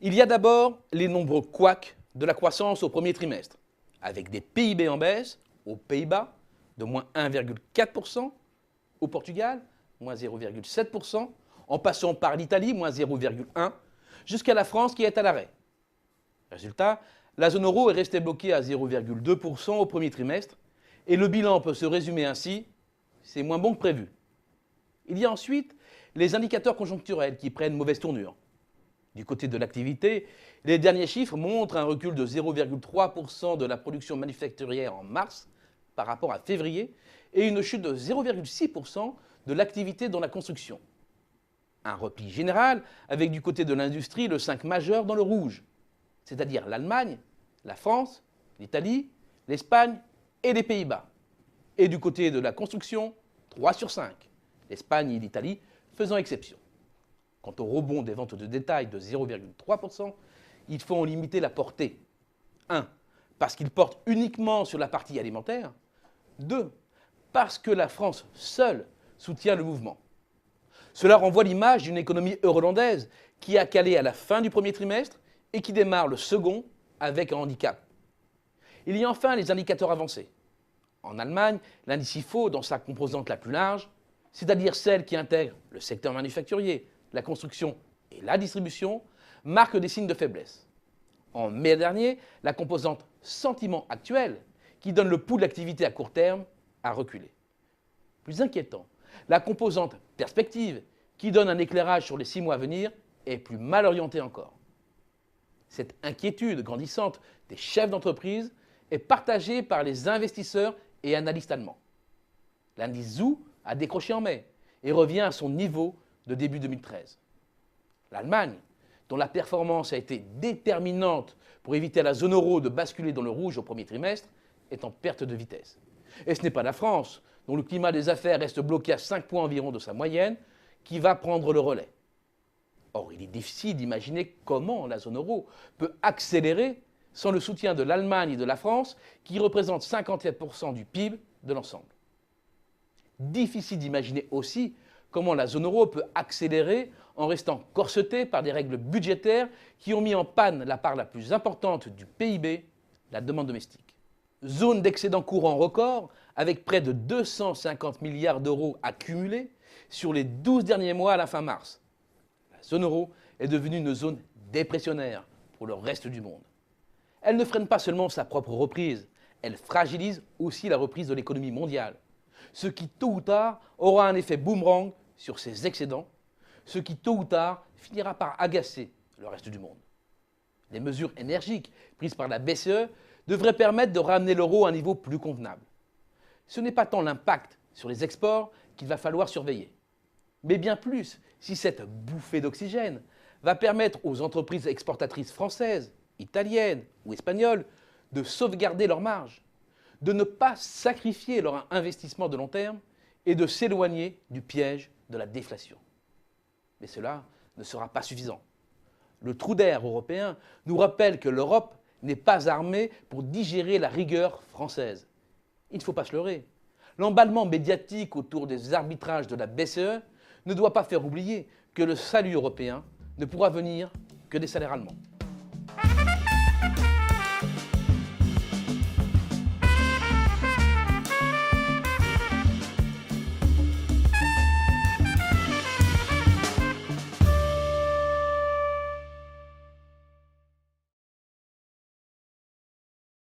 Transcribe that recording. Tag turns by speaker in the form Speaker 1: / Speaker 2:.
Speaker 1: Il y a d'abord les nombreux couacs de la croissance au premier trimestre, avec des PIB en baisse aux Pays-Bas de moins 1,4%, au Portugal, moins 0,7%, en passant par l'Italie, moins 0,1%, jusqu'à la France qui est à l'arrêt. Résultat, la zone euro est restée bloquée à 0,2% au premier trimestre, et le bilan peut se résumer ainsi, c'est moins bon que prévu. Il y a ensuite les indicateurs conjoncturels qui prennent mauvaise tournure. Du côté de l'activité, les derniers chiffres montrent un recul de 0,3% de la production manufacturière en mars par rapport à février et une chute de 0,6% de l'activité dans la construction. Un repli général avec du côté de l'industrie le 5 majeur dans le rouge, c'est-à-dire l'Allemagne, la France, l'Italie, l'Espagne et les Pays-Bas. Et du côté de la construction, 3 sur 5, l'Espagne et l'Italie faisant exception. Quant au rebond des ventes de détail de 0,3%, il faut en limiter la portée. 1. Parce qu'il porte uniquement sur la partie alimentaire. 2. Parce que la France seule soutient le mouvement. Cela renvoie l'image d'une économie euro-hollandaise qui a calé à la fin du premier trimestre et qui démarre le second avec un handicap. Il y a enfin les indicateurs avancés. En Allemagne, l'indice IFO, dans sa composante la plus large, c'est-à-dire celle qui intègre le secteur manufacturier, la construction et la distribution, marque des signes de faiblesse. En mai dernier, la composante sentiment actuel, qui donne le pouls de l'activité à court terme, a reculé. Plus inquiétant, la composante perspective, qui donne un éclairage sur les 6 mois à venir, est plus mal orientée encore. Cette inquiétude grandissante des chefs d'entreprise est partagée par les investisseurs et analystes allemands. L'indice ZOO a décroché en mai et revient à son niveau de début 2013. L'Allemagne, dont la performance a été déterminante pour éviter à la zone euro de basculer dans le rouge au premier trimestre, est en perte de vitesse. Et ce n'est pas la France, dont le climat des affaires reste bloqué à 5 points environ de sa moyenne, qui va prendre le relais. Or, il est difficile d'imaginer comment la zone euro peut accélérer sans le soutien de l'Allemagne et de la France, qui représentent 57% du PIB de l'ensemble. Difficile d'imaginer aussi comment la zone euro peut accélérer en restant corsetée par des règles budgétaires qui ont mis en panne la part la plus importante du PIB, la demande domestique. Zone d'excédent courant record avec près de 250 milliards d'euros accumulés sur les 12 derniers mois à la fin mars. La zone euro est devenue une zone dépressionnaire pour le reste du monde. Elle ne freine pas seulement sa propre reprise, elle fragilise aussi la reprise de l'économie mondiale, ce qui tôt ou tard aura un effet boomerang sur ses excédents, ce qui tôt ou tard finira par agacer le reste du monde. Les mesures énergiques prises par la BCE devraient permettre de ramener l'euro à un niveau plus convenable. Ce n'est pas tant l'impact sur les exports qu'il va falloir surveiller, mais bien plus si cette bouffée d'oxygène va permettre aux entreprises exportatrices françaises, italiennes ou espagnoles de sauvegarder leurs marges, de ne pas sacrifier leur investissement de long terme et de s'éloigner du piège de la déflation. Mais cela ne sera pas suffisant. Le trou d'air européen nous rappelle que l'Europe n'est pas armée pour digérer la rigueur française. Il ne faut pas se leurrer. L'emballement médiatique autour des arbitrages de la BCE ne doit pas faire oublier que le salut européen ne pourra venir que des salaires allemands.